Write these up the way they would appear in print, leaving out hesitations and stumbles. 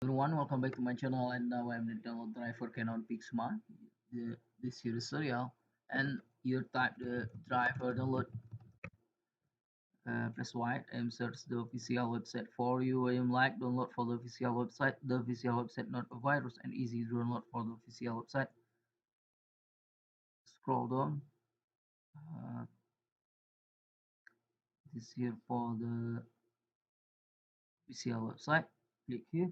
Everyone, welcome back to my channel, and now I'm the download driver Canon PIXMA, this series serial, and you type the driver download, press white, and search the official website for you. I am like download for the official website. The official website not a virus and easy to download for the official website. Scroll down. Uh, this here for the official website. Click here.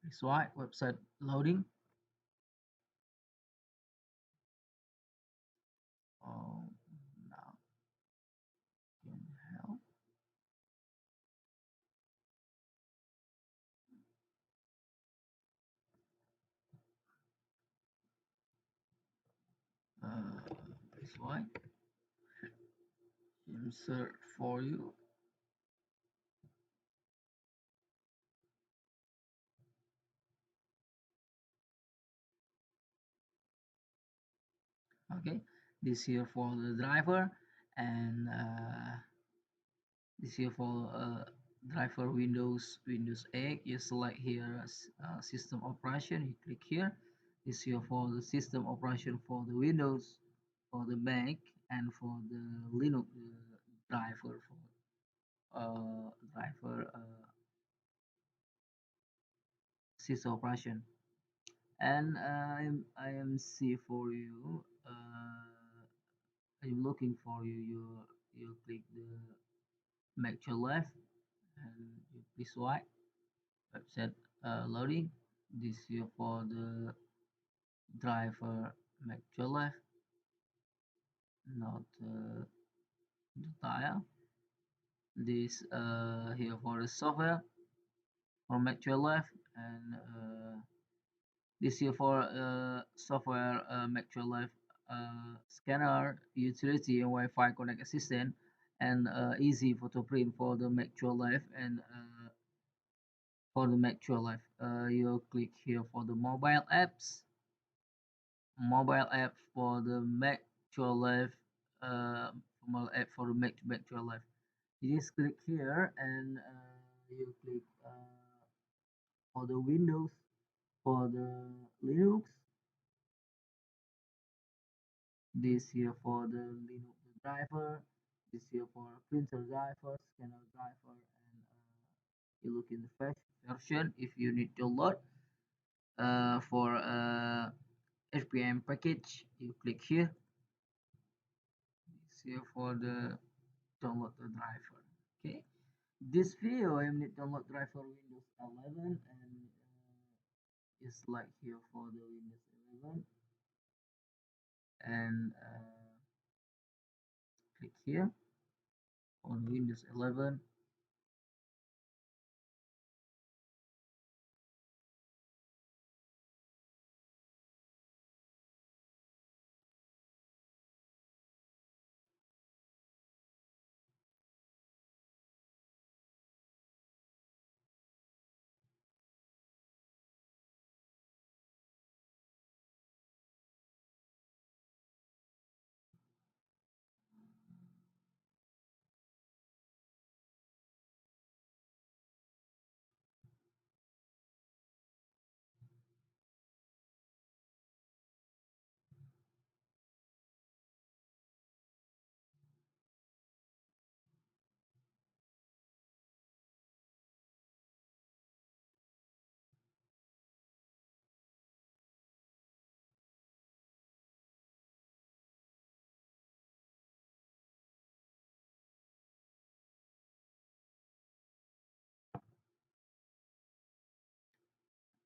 Press white. Website loading. Oh, now can help. Press white. Insert for you. Okay, this here for the driver, and this here for driver Windows 8. You select here system operation, you click here. This here for the system operation for the Windows, for the Mac, and for the Linux driver for driver system operation. And I am see for you. I'm looking for you. You click the make your left, and you please swipe. Website loading. This here for the driver make your left, not the tile. This here for the software for make your left, and this here for software make your life scanner utility and Wi-Fi connect assistant, and easy photo print for the make your life, and for the make your life you click here for the mobile app for the make your life, mobile app for the make your life. You just click here, and you click for the Windows, for the Linux. This here for the Linux driver, this here for printer driver, scanner driver, and you look in the fresh version if you need to load for RPM package. You click here. This here for the download the driver. Okay, this video I need download driver Windows 11, and you select here for the Windows 11, and click here on Windows 11.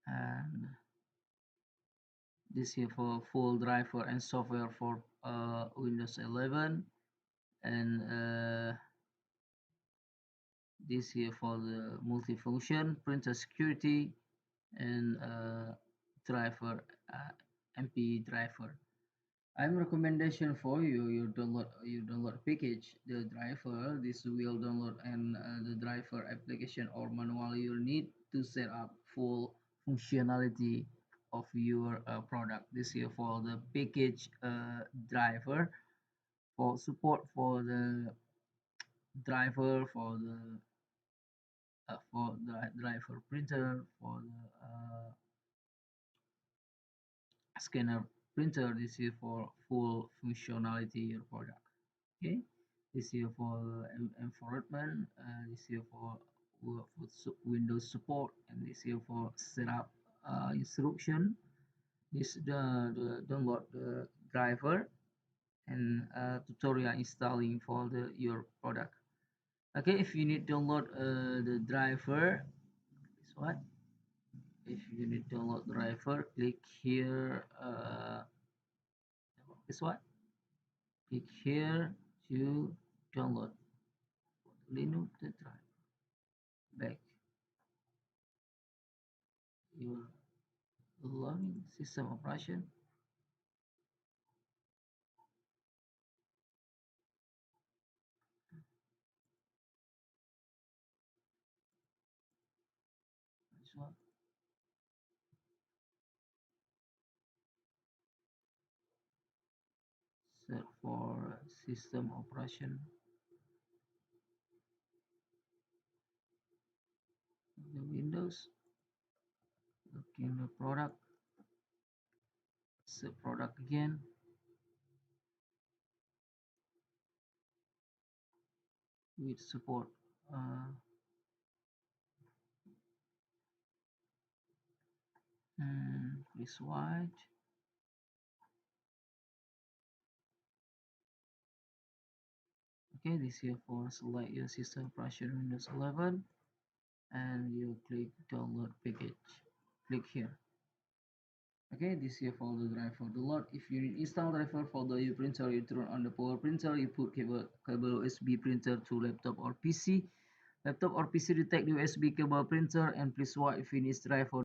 And this here for full driver and software for Windows 11, and this here for the multifunction printer security, and driver MP driver. I'm recommendation for you. You download package the driver. This will download, and the driver application or manual you need to set up full functionality of your product. This here for the package driver, for support for the driver, for the for the driver printer, for the scanner printer. This is for full functionality your product. Okay, this is for environment. This is for Windows support, and this is for setup instruction. This the download the driver and tutorial installing for the your product. Okay, if you need to download the driver, this one. If you need to download driver, click here. This one. Click here to download Linux the driver. Back your learning system operation. This one. Set for system operation. The Windows. Looking the product. Set product again. With support. This white. Okay, this here for select your system operation Windows 11 and you click download package. Click here. Okay, this here for the driver download. If you need install driver for the printer, you turn on the power printer, you put cable USB printer to laptop or PC. Laptop or PC detect USB cable printer and please wait finish driver